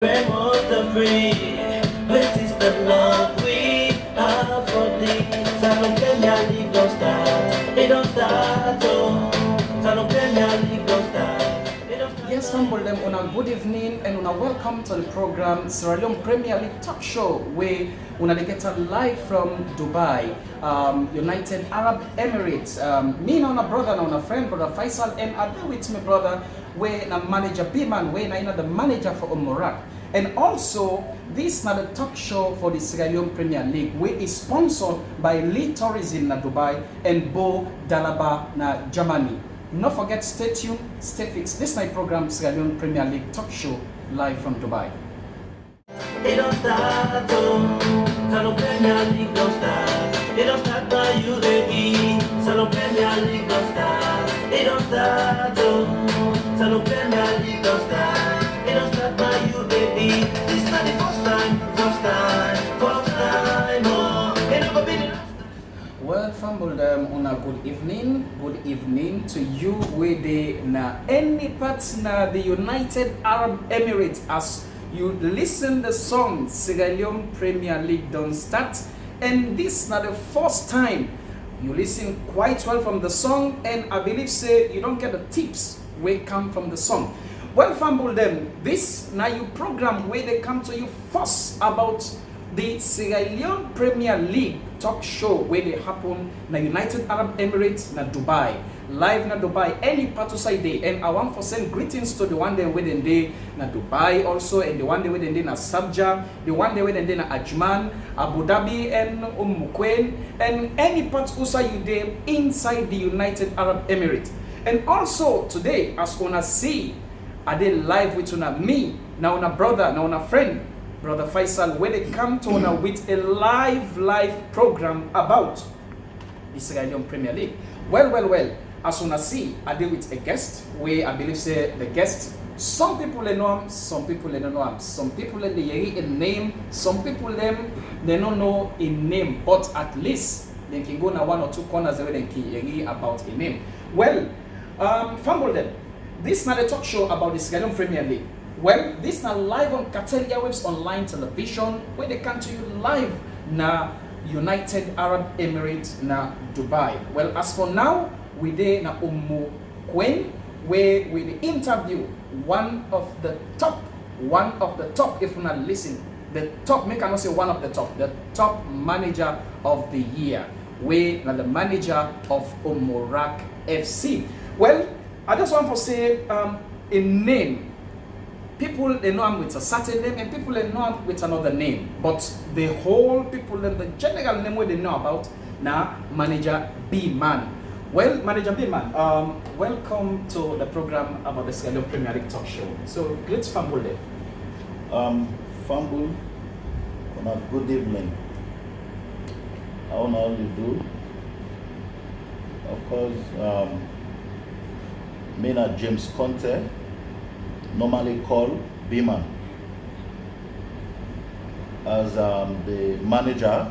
Frame of the free, what is the love we have for thee? Salon Premier League don't start, it don't start, oh. Salon Premier League don't start, it don't start. Yes, humble them on a good evening and on a welcome to the program S.L.P.L Premier League Talk Show where una get live from Dubai, United Arab Emirates. Me and a brother and a friend, brother Faisal, and I with my brother where na manager B-man, where na the manager for U.A.E. And also, this is not a talk show for the S.L.P.L Premier League, which is sponsored by Lee Tourism na Dubai and Bo Dalaba na Germany. Not forget, stay tuned, stay fixed. This night program, S.L.P.L Premier League Talk Show, live from Dubai. It don't start, oh. Salon Premier League don't start, it don't start by U.A.E. Salon Premier League don't start, it don't start, oh. Salon Premier League don't start, it don't start by U.A.E. This not the first time, oh. It never be the last time. Well, family, on a good evening to you with the na any parts na the United Arab Emirates as you listen the song S.L.P.L Premier League don't start, and this is not the first time you listen quite well from the song, and I believe say you don't get the tips where come from the song. Well, family, this now you program where they come to you first about the S.L.P.L Premier League talk show where they happen na United Arab Emirates na Dubai, live na Dubai any part of day. And I want to send greetings to the one day where they na Dubai also, and the one day where they na Sabja, the one day where they na Ajman, Abu Dhabi, and Queen, and any part also you there inside the United Arab Emirates. And also today, as una see, are they live with una me, now una brother, now una friend, brother Faisal, where they come to una with a live program about the S.L.P.L Premier League. Well, as una see, are they with a guest, where I believe say the guest, some people they know him, some people they don't know him, some people they hear a name, some people them they don't know a name, but at least they can go na one or two corners where they can hear about a name. Well, family, them. This is not a talk show about the S.L.P.L Premier League. Well, this is not live on Conteh Waves online television where they come to you live na United Arab Emirates na Dubai. Well, as for now, we there na Queen where we interview one of the top, if you not listen, the top, make I not say one of the top manager of the year, where na the manager of U.A.E FC. Well, I just want to say a name. People they know him with a certain name, and people they know him with another name. But the whole people, the general name where they know about now, manager B-man. Well, manager B-man, welcome to the program about the S.L.P.L Premier League Talk Show. So let's fumble there. Fumble on a good evening. How now you do? Of course, me na James Conteh, normally called B-man, as the manager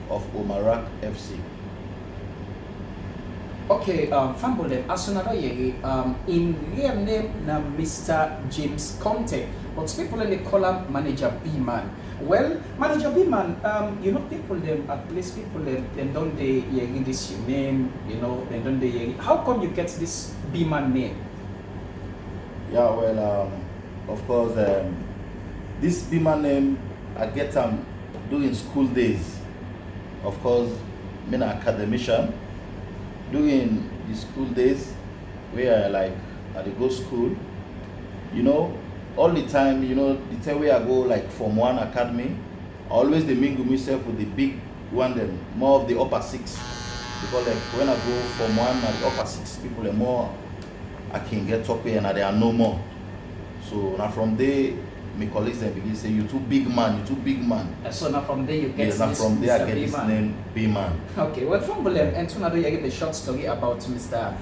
of U.A.E FC. Okay, fumble them. As another year, in real name na Mr. James Conteh, but people they call him manager B-man. Well, manager B-man, you know, people them at least people them don't they hear this your name, you know, they don't they hear. How come you get this B-man name? Yeah, well, of course, this B-man name I get during school days. Of course, I'm an academician. During the school days, where I go school, you know, all the time, you know, the time where I go like Form 1 Academy, I always they mingle myself with the big one, then more of the upper six. Because like when I go Form 1 and the upper six, people are more, I can get up here and they are no more. So now from there, my colleagues they begin say, you too big man. So now from there you get yes, this from there Mr. I get this B-man. name B-man. Okay, well, from Bulem, and another you get the short story about Mr.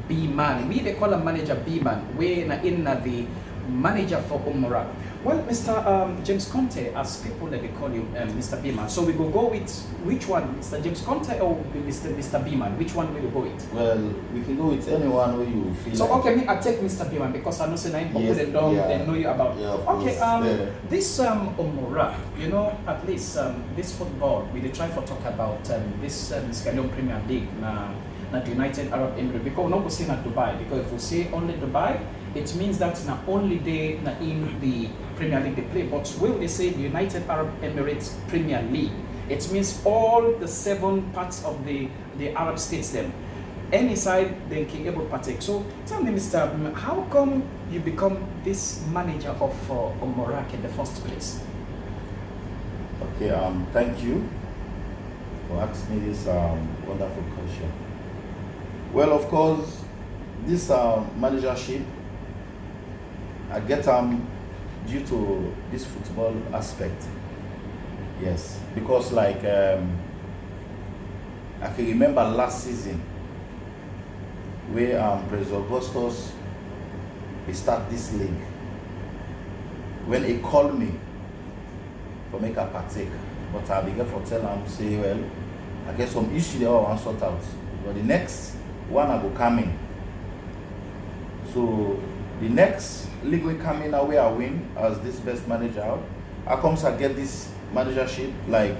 B-man. We they call him manager B-man. We na in the manager for U.A.E. Well, Mr. James Conteh, as people let me call you Mr. Beeman. So we go with which one, Mr. James Conteh or Mr. Beeman? Which one will you go with? Well, we can go with anyone where you feel. So like. okay, me I take Mr. Beeman because I know say nine people Yes, they don't yeah. they know you about. Yeah, of Okay, course. this Omora, you know, at least this football we dey try for talk about this Scallion Premier League na the United Arab Emirates because we no go see na Dubai because if we say only Dubai, it means that na only they na in the Premier League they play. But when they say the United Arab Emirates Premier League, it means all the 7 parts of the Arab states them. Any side they can able to partake. So tell me, Mr. How come you become this manager of Morak in the first place? Okay, thank you for asking me this wonderful question. Well, of course, this managership, I get due to this football aspect. Yes, because like I can remember last season where President Augustus he start this league. When he called me for make a partake, but I began for tell him say, well, I get some issue there I want sort out. But the next one I go come in. So the next league we come in where I win as this best manager. I comes I get this managership, like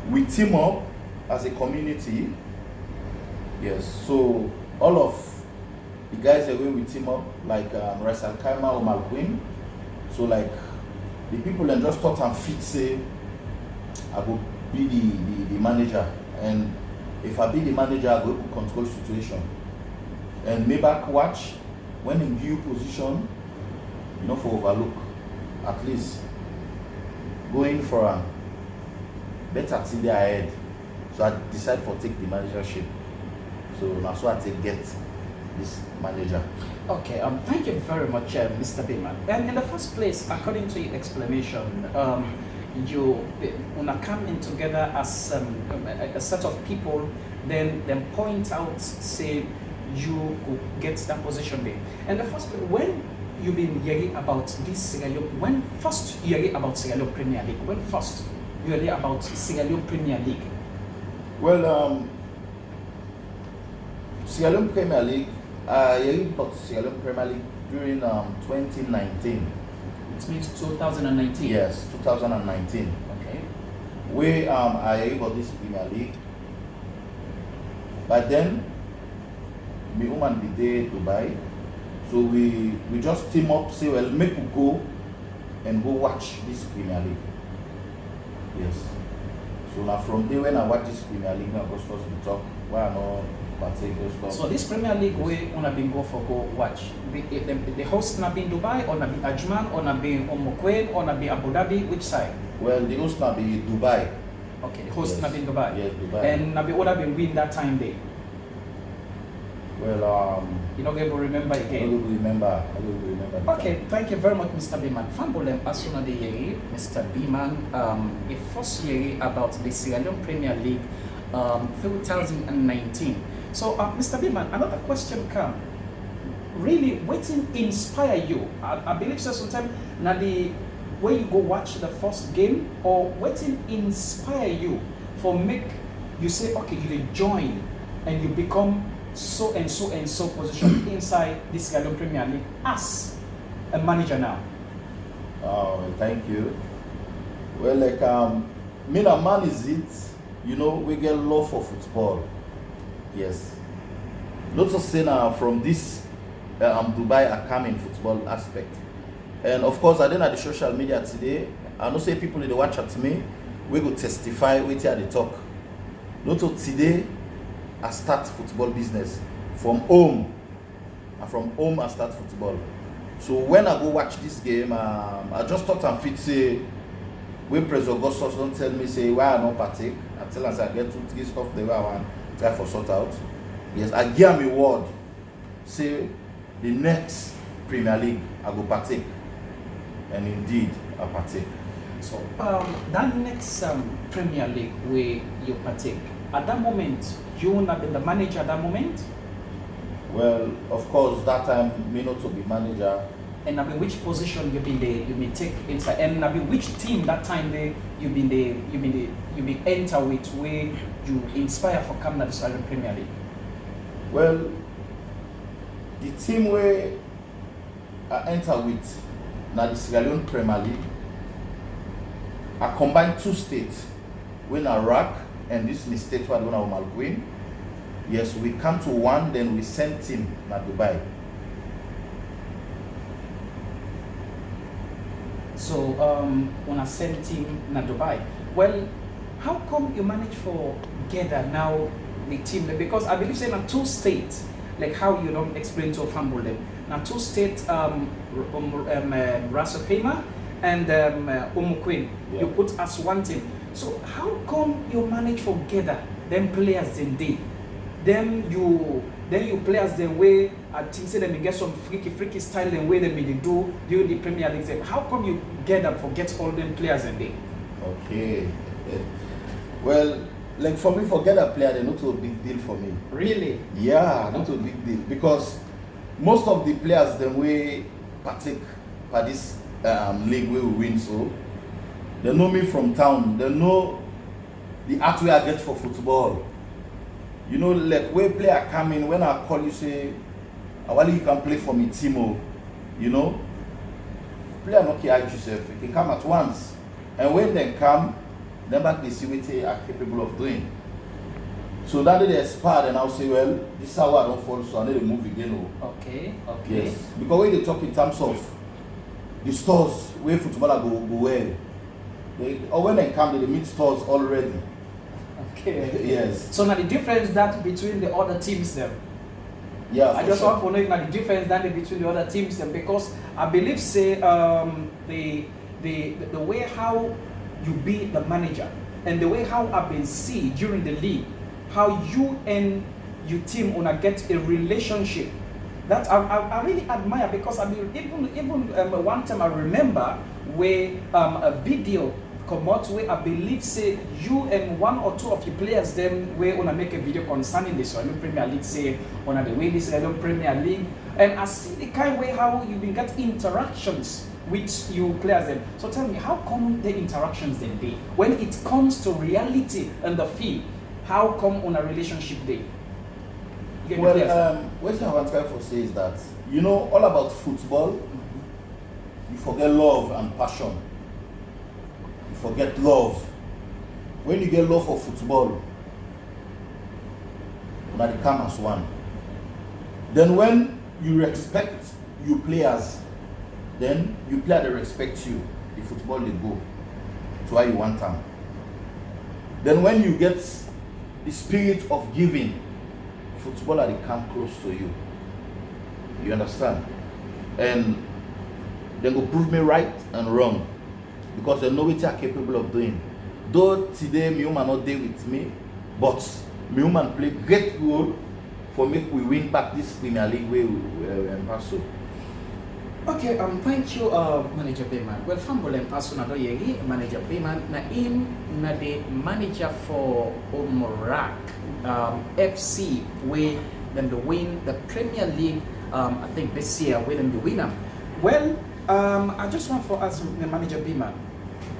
we team up as a community. Yes, so all of the guys that we team up, like S.L.P.L or Malquin. So like the people and just thought and fit say I go be the manager, and if I be the manager I go to control situation. And maybe back watch when in view position, you know, for overlook, at least going for a better team there ahead. So I decide for take the managership. So that's why I take get this manager. Okay, thank you very much, Mr. Beeman. And in the first place, according to your explanation, you wanna come in together as a set of people, then point out, say you could get that position there. And the first place, when you've been hearing about this Sierra Leone, when first you hear about Sierra Leone Premier League, when first you hear about Sierra Leone Premier League? Well, Sierra Leone Premier League, I heard about Sierra Leone Premier League during 2019. It means 2019? Yes, 2019. Okay. Where I heard about this Premier League. But then, me woman be there Dubai. So we just team up, say, well, make we go and go watch this Premier League. Yes. So now from there when I watch this Premier League, I go start to talk. Why I know partake those stuff. So this Premier League we wanna been go for go watch. The host na be in Dubai or na be Ajman or na be Omokwen or na be Abu Dhabi, which side? Well, the host na be Dubai. Okay, the host Yes. na be in Dubai. Yes, Dubai. And na be would have been win that time day. Well, You don't get to remember I again. will remember. I will remember. the Okay, time. thank you very much, Mr. Beeman. Fambolem asuna de yeri, Mr. Beeman, a first year about the Sierra Leone Premier League 2019. So, Mr. Beeman, another question come. Really, what inspire you? I believe so sometimes now the way you go watch the first game, or what inspire you for make you say, okay, you dey join and you become so and so and so position inside this Sierra Leone Premier League as a manager now? Oh, thank you. Well, like me and man is it. You know, we get love for football. Yes. Not to say now from this Dubai I come in football aspect. And of course I didn't at the social media today. I know say people they watch at me, we go testify with at the talk. Not to today I start football business from home. And from home I start football. So when I go watch this game, I just thought and fit say when President Augustus don't tell me say why I not partake. I tell us I get 2-3 stuff the way I want try for sort out. Yes, I give me word. Say the next Premier League I go partake. And indeed I partake. So that next Premier League where you partake, at that moment, you wanna be the manager at that moment? Well, of course that time me not to be manager. and I mean which position you been take inside, and I mean which team that time they you been enter with where you inspire for coming to the Australian Premier League. Well, the team where I enter with now the Sierra Leone Premier League, I combine two states, when Iraq and this state where I will win. Yes, we come to one, then we send team to Dubai. So when I send team to Dubai, well, how come you manage for gather now the team? Because I believe saying two states, like how you don't explain to Fambul them. Now two states, Ras Al Khaimah and Queen, Yeah. you put as one team. So how come you manage for gather them players in day? Then you players the way I think say them you get some freaky style and way they do during the Premier League. How come you get up forget all them players in day? Okay. Well, like for me, forget a player, they're not a big deal for me. Really? Yeah, not a big deal because most of the players them we partake by this league where we win, so they know me from town. They know the art way I get for football. You know, like where player come in, when I call you say, Awali, you can play for me, Timo. You know, player not care yourself. You can come at once, and when they come, then back they see what they are capable of doing. So that they expire, and I'll say, well, this is how I don't fall, so I need to move again. Okay. Yes, because when they talk in terms of the stores where footballer go well, or when they come, they meet stores already. Okay. Yes. So now the difference that between the other teams them. Yeah. I just want to know if now the difference that between the other teams them, because I believe say the way how you be the manager and the way how I've been see during the league, how you and your team wanna get a relationship. That I really admire, because I mean even one time I remember where a video come out where I believe say you and one or two of the players them where wanna make a video concerning the Australian Premier League, say on the way this Australian Premier League, and I see the kind way how you been get interactions with you players them. So tell me, how come the interactions then be when it comes to reality and the field? How come on a relationship day? Well, what I want to say is that, you know, all about football, you forget love and passion. You forget love. When you get love for football, now they come as one. Then when you respect your players, then you play they respect you. The football they go to where you want them. Then when you get the spirit of giving, footballer they come close to you. You understand? And they go prove me right and wrong, because they know what they are capable of doing. Though today my woman not there with me, but my woman play great role for make we win back this Premier League where we pass so. Okay, thank you, Manager Payman. Well, Fambul and Paso na do yegi, Manager Payman na na the manager for Umarak FC, where them to win the Premier League. I think this year, where them the winner. Well, I just want for us, the Manager Payman,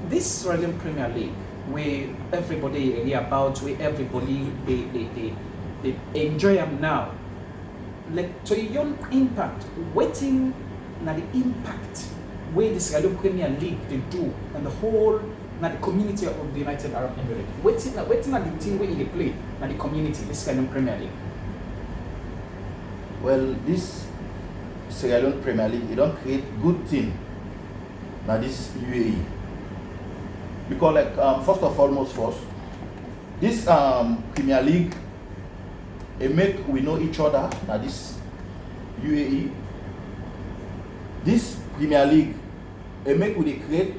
this Australian Premier League, where everybody hear about, where everybody they enjoy them now. Like to your impact, waiting. Now the impact where the Sierra Leone Premier League they do and the whole now the community of the United Arab Emirates. Waiting at the team where they play now the community, the Sierra Leone Premier League. Well, this Sierra Leone Premier League, it don't create good team. Now this U.A.E. Because like first of all, most first, this Premier League, it make we know each other. Now this U.A.E. This Premier League, it make we create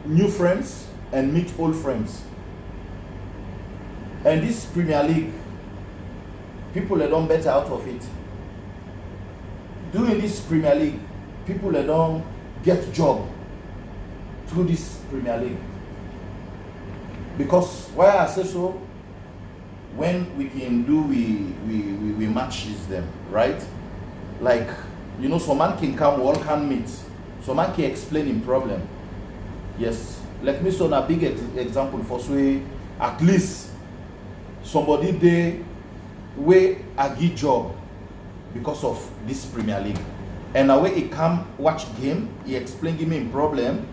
new friends and meet old friends. And this Premier League, people that don't better out of it. During this Premier League, people that don't get job through this Premier League. Because why I say so, when we can do we matches them, right? Like you know, some man can come, we all can meet. Some man can explain him problem. Yes. Like me, so a big example for so at least somebody there where I get job because of this Premier League. And now when he come watch game, he explain give me him problem.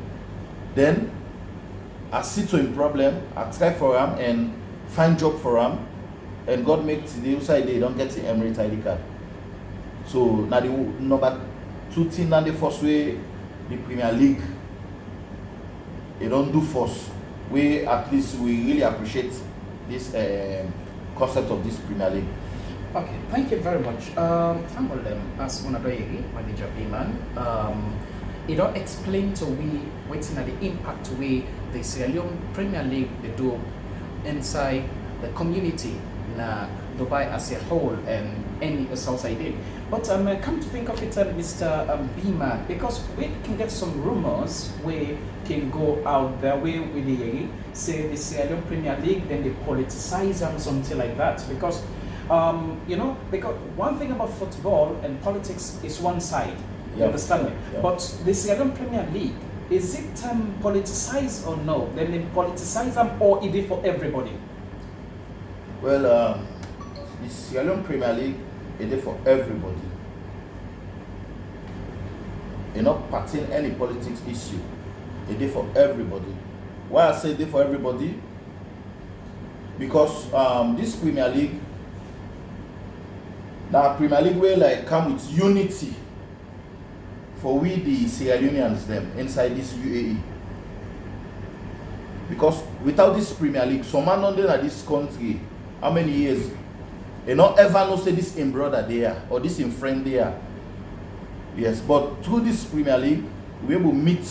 Then I see to him problem, I try for him and find job for him. And God makes the outside they don't get the Emirates ID card. So now the number 2 thing and the first way the Premier League they don't do force. We at least we really appreciate this concept of this Premier League. Okay, thank you very much. As Unadoyegi, Manager Biman, you don't explain to we waiting at the impact way the Sierra Leone Premier League they do inside the community na Dubai as a whole and any outside. But come to think of it, Mr. Biman, because we can get some rumors we can go out there way with the say the Sierra Leone Premier League, then they politicize them something like that. Because you know, because one thing about football and politics is one side. You understand me? Yeah. But the Sierra Leone Premier League, is it politicized or no? Then they politicize them or is it for everybody? Well, the Sierra Leone Premier League is for everybody. You're not parting any politics issue. It's for everybody. Why I say it's for everybody? Because this Premier League, now Premier League will like come with unity for we the Sierra Leoneans them inside this U.A.E. Because without this Premier League, some man under this country, how many years? You not ever know say this in brother there or this in friend there. Yes, but through this Premier League, we will meet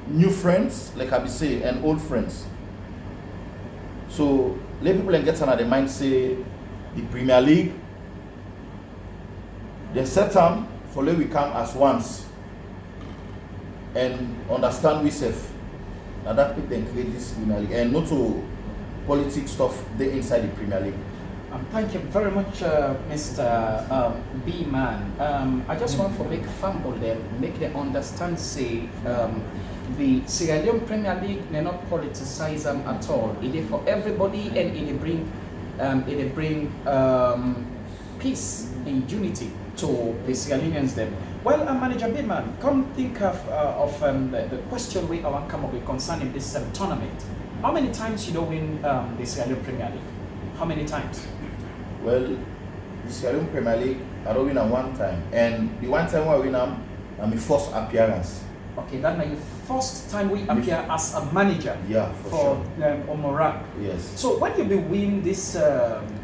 new friends, like I be say, and old friends. So let people and get under the mind say the Premier League, they set them for let we come as once and understand we safe. Now that people can create this Premier League and not to politics stuff they inside the Premier League. Thank you very much, Mr. B-Man. I just want to make fumble them, make them understand, say, the Sierra Leone Premier League, they're not politicize them at all. It is for everybody and it bring peace and unity to the Sierra Leoneans then. Well, Manager B-Man, come think of the question we want to come up with concerning this tournament. How many times you don't win the Sierra Leone Premier League? How many times? Well, the Sierra Leone Premier League, I don't win them one time. And the one time I win them, I'm my first appearance. Okay, that's my first time we appear as a manager for sure. Omorak. Yes. So when you win this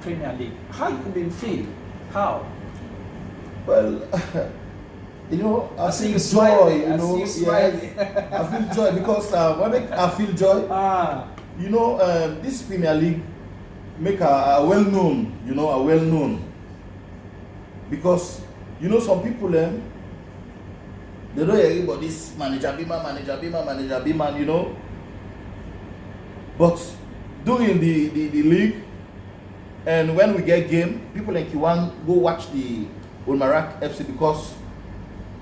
Premier League, how you been feel? How? Well, you know, I feel joy. Smiling, you know, yes, I feel joy because when I feel joy, you know, this Premier League make a well known, you know, a well known. Because you know some people they don't hear about this manager B-man, you know. But during the league and when we get game, people like you want go watch the Ulmarak FC because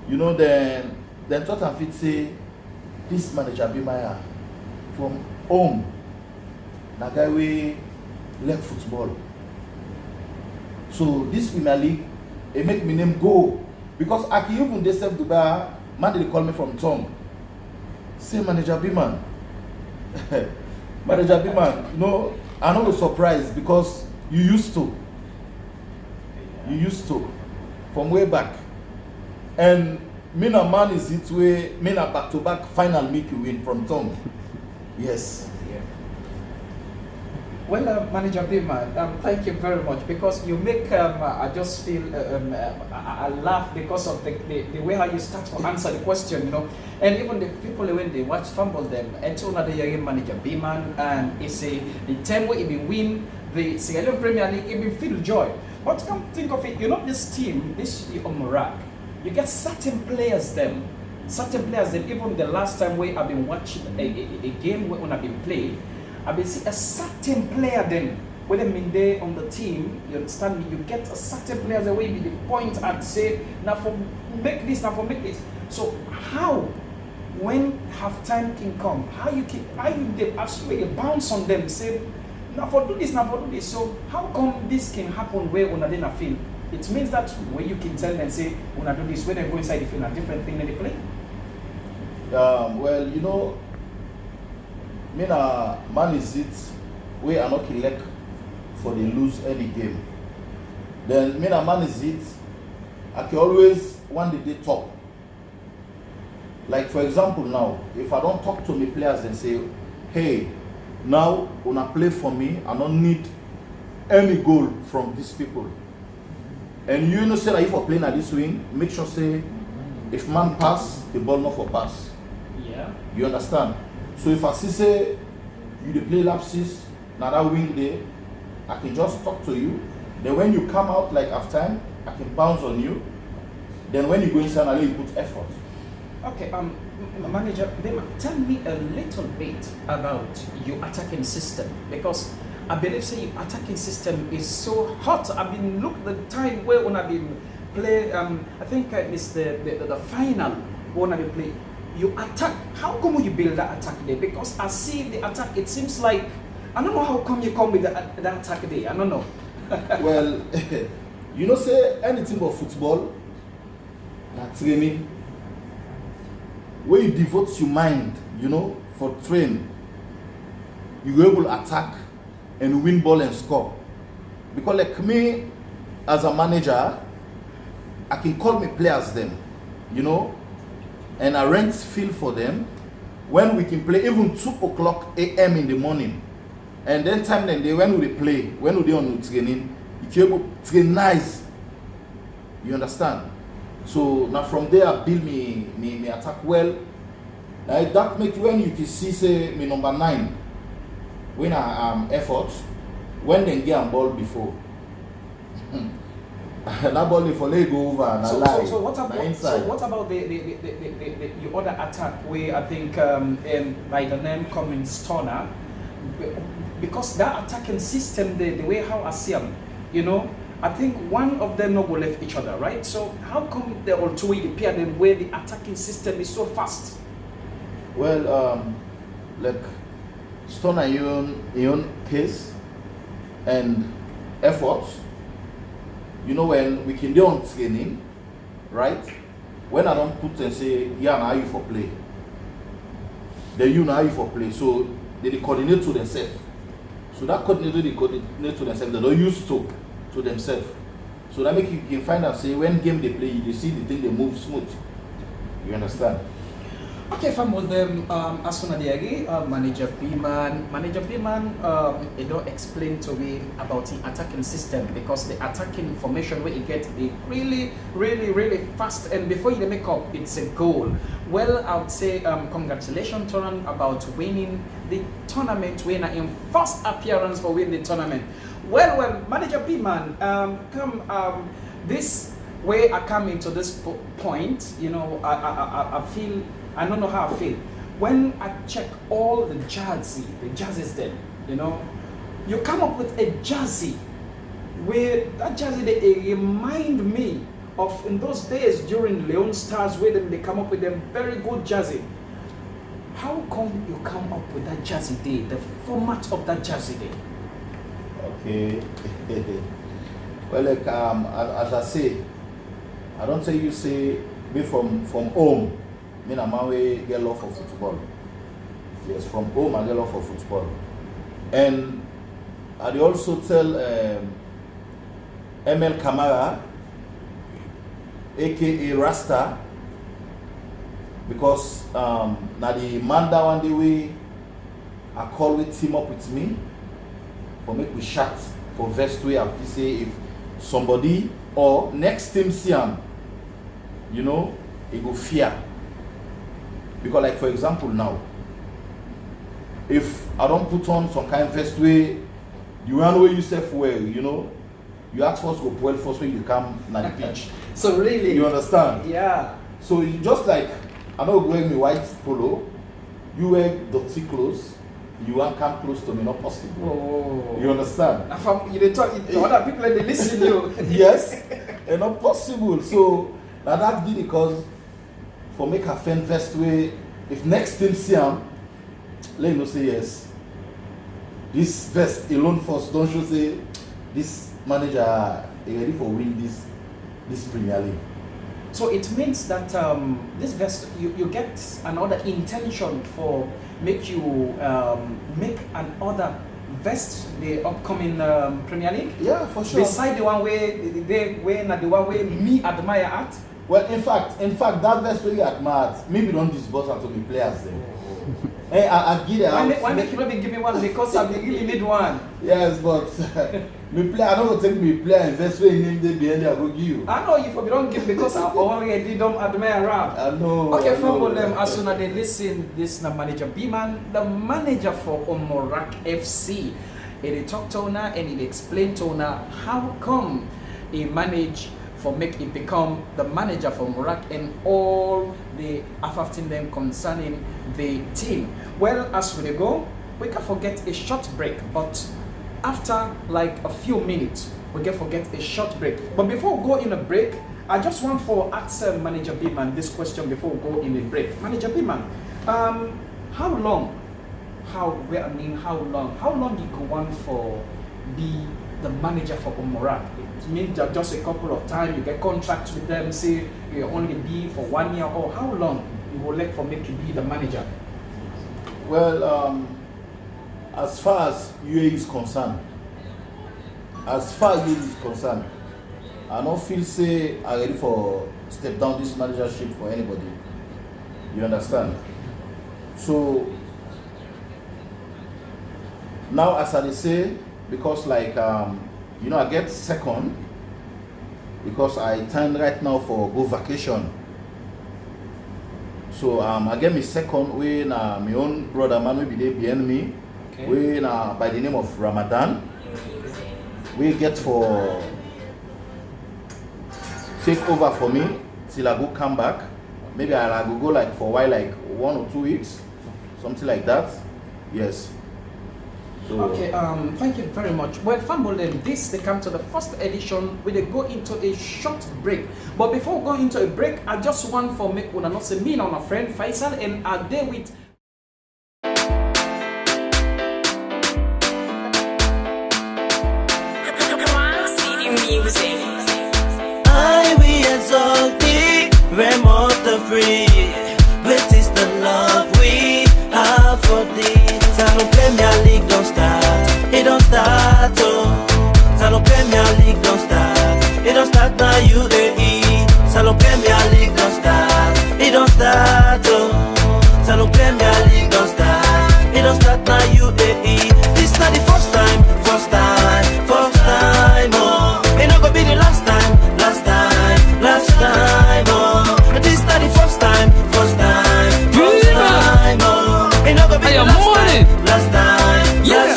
you know then thought and fit say this manager B-man from home. That guy we left football. So this Premier League, it make me name go because I can even they self Dubai man they call me from Tom. Say manager B-man. Manager B-man, you know, I know you're surprised because you used to. You used to from way back. And me na man is it way me na back to back final make you win from Tom. Yes. Well, Manager B-man, thank you very much because you make I just feel I laugh because of the way how you start to answer the question, you know, and even the people when they watch fumble them and so another young Manager B-man and it's the time where he win the Sierra Leone Premier League, he feel joy. But come think of it, you know, this team, this Omorak, you get certain players them, even the last time where I've been watching a game when I've been playing. I will see a certain player then, when they mean they on the team, you understand me, you get a certain player the way the point I'd say, now for make this, now for make this. So how, when halftime can come, how you they absolutely bounce on them, say, now for do this, now for do this. So how come this can happen where una dey na field? It means that when you can tell them, say, una do this, when they go inside the field, a different thing than they play. Well, you know, me na man is it where I not elect for they lose any game. Then me na man is it I can always one day they talk. Like for example now, if I don't talk to my players and say, hey, now una play for me, I don't need any goal from these people. And you know say that if I play at this wing, make sure say if man pass, the ball not for pass. Yeah. You understand? So if I see say you dey play lapses, now that wing there, I can just talk to you. Then when you come out like half time, I can bounce on you. Then when you go inside, I'll let you put effort. Okay, Manager Bema, tell me a little bit about your attacking system, because I believe say your attacking system is so hot. I've been look the time where when I've been play. I think it's the final when I've been play. You attack. How come you build that attack there? Because I see the attack. It seems like I don't know how come you come with that attack there. I don't know. Well, you know, say anything but football, that training, where you devote your mind, you know, for train, you able to attack and win ball and score. Because like me, as a manager, I can call my players them, you know, and arrange field for them when we can play even 2 o'clock a.m. in the morning. And then time then they when we play, when we on training, you can able to train nice. You understand? So now from there I build me attack well. Now that make when you can see say me number 9 when I effort when they get a ball before. That ball before they go over and so what about the your other attack where I think by the name coming Stoner, because that attacking system the way how I see them, you know, I think one of them not go left each other, right? So how come they all two way pair them where the attacking system is so fast? Well, like Stoner your own case and efforts. You know, when we can do on training, right? When I don't put and say, yeah, now you for play. Then you now you for play. So they coordinate to themselves. So that coordinator they coordinate to themselves. They don't use to themselves. So that make you can find out say when game they play, you see the thing they move smooth. You understand? Okay, from all them Asuna Diagi, Manager Piman, you don't explain to me about the attacking system, because the attacking information where you get is really fast, and before you make up, it's a goal. Well, I would say congratulations, Toran, about winning the tournament. Winner in first appearance for winning the tournament. Well, Manager Piman, this way I come into this point, you know, I feel. I don't know how I feel. When I check all the jerseys then, you know, you come up with a jersey where that jersey they remind me of in those days during Leon Stars where they come up with a very good jersey. How come you come up with that jersey day, the format of that jersey day? Okay. Well, like as I say, I don't say you say me from home. Me and my way get love for football. Yes, from home I get love for football. And I also tell ML Kamara, aka Rasta, because now the man that one day we I call with team up with me for make we chat for vest way I say if somebody or next team see him, you know, he go fear. Because like for example now, if I don't put on some kind of vest way, you run away yourself well, you know, you ask first go well first when you come na the pitch. So really? You understand? Yeah. So you just like, I don't wear me white polo, you wear dirty clothes, you won't come close to me, not possible. Oh. You understand? From you they talk, other people they listen to you. Yes, and not possible. So Now that be because for make a fan first way, if next team see him, let him know say yes. This vest alone first don't show say this manager is ready for win this Premier League. So it means that this vest you get another intention for make you make another vest the upcoming Premier League. Yeah, for sure. Beside the one where they not the one where me admire at. Well, in fact, that vest where you admire, maybe don't disburse out to the players then. Hey, I give it. Why make you not give me one because I really need one? Yes, but me play. I don't go take me play invest where name they behind there. I go give you. I know you probably don't give because I already don't admire around. I know. Okay, for them as soon as they listen, this na manager B-Man, the manager for Omorak FC. He talk to her and he explain to her how come he manage for make it become the manager for Morak and all the affecting them concerning the team. Well, as we go, we can forget a short break, but after like a few minutes, we can forget a short break. But before we go in a break, I just want for ask Manager B-Man this question before we go in a break. Manager B-Man, how long you go on for be the manager for Omorak? It means that just a couple of times you get contracts with them, say you only be for 1 year, or how long you will let for me to be the manager? Well, as far as U.A.E is concerned, I don't feel say I'm ready for step down this managership for anybody. You understand? So now, as I say, because like I get second because I time right now for go vacation. So I get me second when my own brother man will be there behind me. Okay. When by the name of Ramadan, we get for take over for me till I go come back. Maybe I go like for a while, like 1 or 2 weeks, something like that. Yes. So, okay, thank you very much. Well, Fambolem, they come to the first edition. We go into a short break. But before we go into a break, I just want for make una not say me and my friend Faisal and are there with music. I we exalt thee, realm of the free. Great is the love we have for thee. Salon Premier League don't start, it don't start, oh. Salon Premier League don't start, it don't start by U.A.E. Salon Premier League don't start, it don't start, oh. Salon Premier League don't start, it don't start by U.A.E. This not the first time, oh. It not gonna be the last time, oh. This not the first time, oh. It not gonna be the last time, yeah.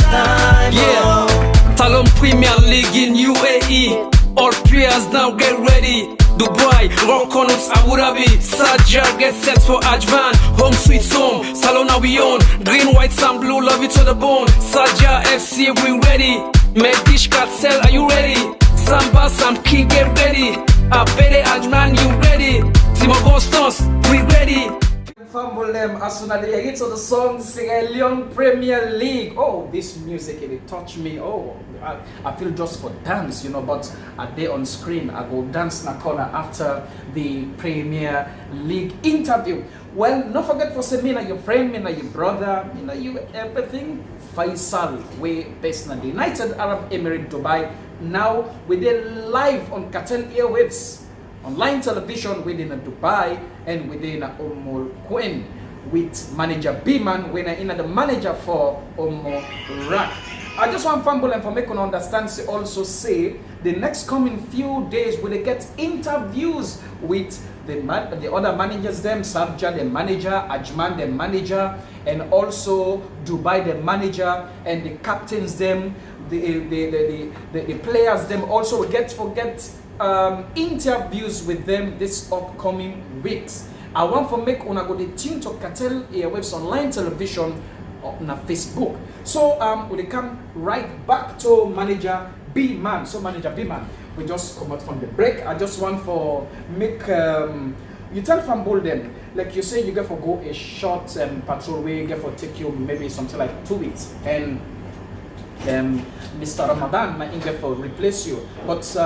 Talon Premier League in U.A.E. All players now get ready. Dubai, Rokonut, Abu Dhabi, Sajjar get set for Ajman. Home sweet home, Salona we own. Green, white and blue, love it to the bone. Sajjar FC, we ready. Medish Cartel, are you ready? Samba, Sam King, get ready. Abede Ajman, you ready? Timo Bostons, we ready. Fambolem, as soon as they get to the song Sierra Leone Premier League. Oh, this music, it touched me. Oh, I feel just for dance, but a day on screen, I go dance in a corner after the Premier League interview. Well, don't forget for say me na your friend, me na your brother, me na you everything. Faisal, we based in the United Arab Emirates, Dubai. Now we're live on Conteh airwaves. Online television within Dubai and within Queen with manager B-Man when I in the manager for Omorak. I just want Fumble and for make you understand to also say the next coming few days will get interviews with the other managers, them Sabja the manager, Ajman the manager, and also Dubai the manager, and the captains them, the players them also will get interviews with them this upcoming weeks. I want to make una go the tune to Conteh airwaves online television on Facebook. So we come right back to manager B-Man. So manager B-Man, we just come out from the break. I just want for make you tell from them, like you say, you get for go a short patrol way, get for take you maybe something like 2 weeks, and Mr. Ramadan might get for replace you. But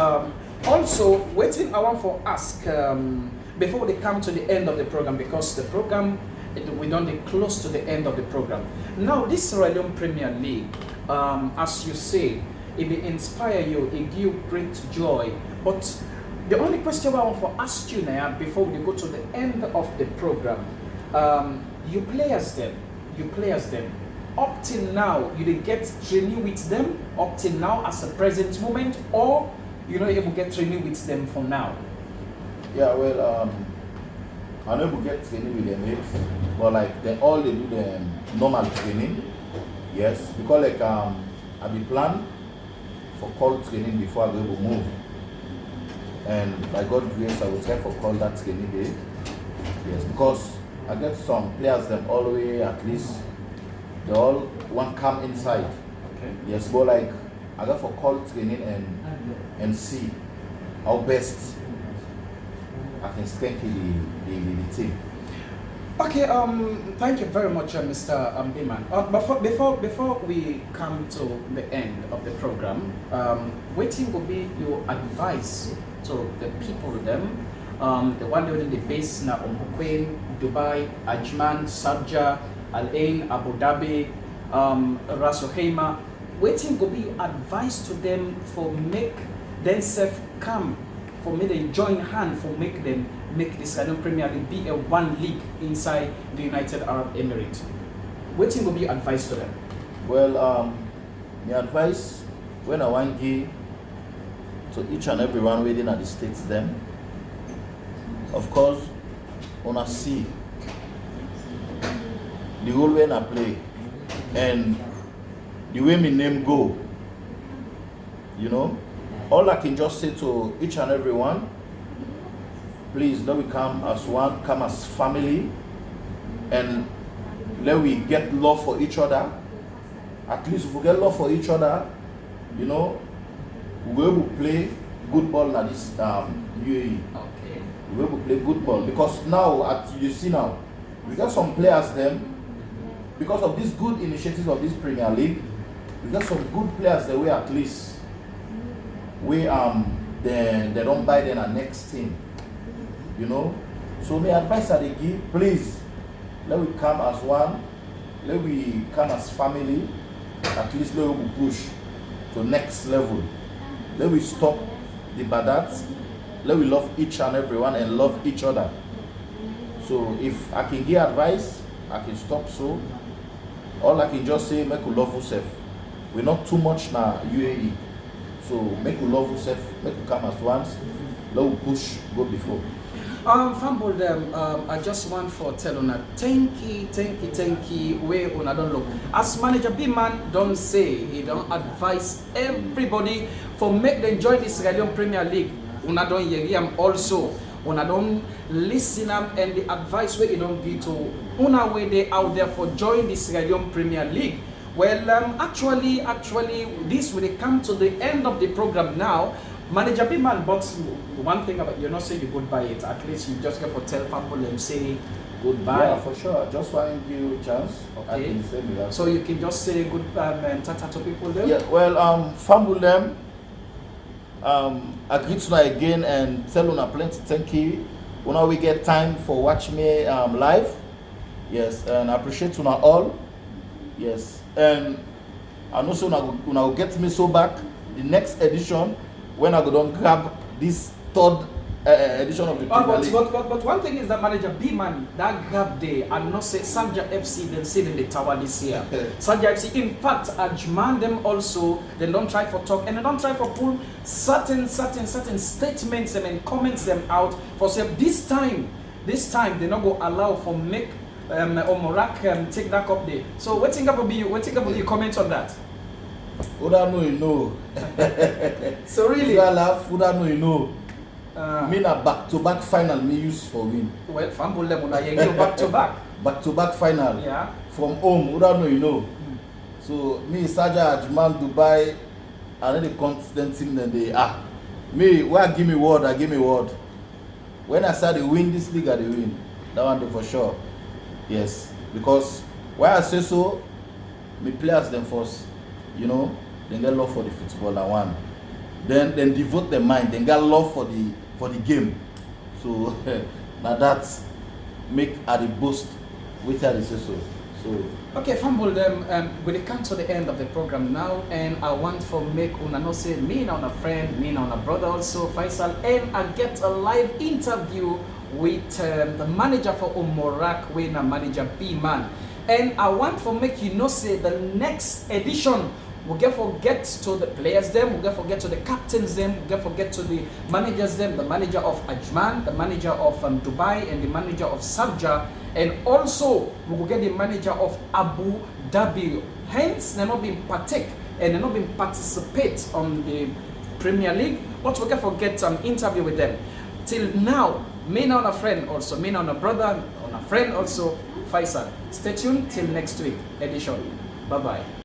also waiting, I want for ask before they come to the end of the program, because the program we don't get close to the end of the program. Now this Sierra Leone Premier League, as you say, it will inspire you, it give you great joy. But the only question I want to ask you now before we go to the end of the program, you players them, up till now, you didn't get training with them up till now as a present moment, or you're not able to get training with them for now? Yeah, well, I never get training with them yet, but like they do the normal training. Yes, because like I be planned for call training before I go to move, and by God's grace I will try for call that training day. Yes, because I get some players them all the way, at least they all want come inside. Okay. Yes, but like I got for call training and see how best I can strengthen the team. Okay, thank you very much, Mr. Biman. Before we come to the end of the program, what will be your advice to the people them, the one doing the base na Queen, Dubai, Ajman, Sharjah, Al-Ain, Abu Dhabi, Ras Al Khaimah? What will be your advice to them for make themselves come, for me they join hand for make them make this Sierra Leone Premier League be a one league inside the United Arab Emirates? What will be your advice to them? Well, my advice when I want to give to each and every one within the states them, of course, wanna see the whole way I play and the way my name go. You know, all I can just say to each and every one, please let we come as one, come as family, and let we get love for each other. At least if we get love for each other, you know, we'll be able to play good ball at this U.A.E. Okay. We'll be able to play good ball, because now, you see now, we got some players them, because of these good initiatives of this Premier League, we got some good players that we at least they don't buy them a next team. You know, so my advice that they give, please let we come as one, let we come as family, at least let we push to next level. Let we stop the badats, let we love each and everyone and love each other. So if I can give advice, I can stop. So all I can just say, make you love yourself. We're not too much now U.A.E. So make you love yourself, make you come as one, let we push, go before. Fumble them. I just want for tell una thank you. Where una don't look. As manager B-Man don't say, he don't advise everybody for make them join the Sierra Leone Premier League. Una don't hear him also. Una don't listen up, and the advice where you don't give to una way they out there for join the Sierra Leone Premier League. Well, actually, this will come to the end of the program now. Manager B-Man, but one thing about you're not saying you goodbye it. At least you just get for tell people and say goodbye. Yeah, for sure. Just want to give you a chance. Okay. I can say me that. So you can just say goodbye and tata to people there. Yeah. Well, fumble them. I greet you again and tell you plenty thank you. When we get time for watch me live. Yes, and I appreciate you all. Yes, and I know so now get me so back the next edition. When I go down grab this third edition of the Premier League. But one thing is that manager B-Man, that grab day, and not say Sharjah FC then sit in the tower this year. Sharjah FC, in fact, Ajman them also, they don't try for talk and they don't try for pull certain statements and comments them out for say this time they not go allow for make Omorak take that up there. So what think about you comment on that? Who don't know you know. So really? Who don't know you know. Me na back-to-back final me use for win. Well, fumble them when I go back-to-back. Back-to-back final. Yeah. From home. Who don't know you know. So me Sharjah, Ajman, Dubai, and then the constant team then they Me, where give me word, I give me word. When I start to win this league, I dey win. That one dey for sure. Yes, because why I say so, me players them first, you know, they get love for the football and one. Then devote their mind, they get love for the game. So now that make at the boast with I say so. So okay, Fumble them. We come to the end of the program now, and I want for make una know say me and a friend, me and a brother also Faisal, and I get a live interview with the manager for Umorak, when a manager B man, and I want for make you know say the next edition. We get forget to the players them, we get forget to the captains them, we get forget to the managers them, the manager of Ajman, the manager of Dubai, and the manager of Sharjah, and also we will get the manager of Abu Dhabi. Hence, they're not being partake and they're not being participate on the Premier League, but we get forget an interview with them. Till now, me and a friend also, me and a brother, and a friend also, Faisal. Stay tuned till next week edition. Bye bye.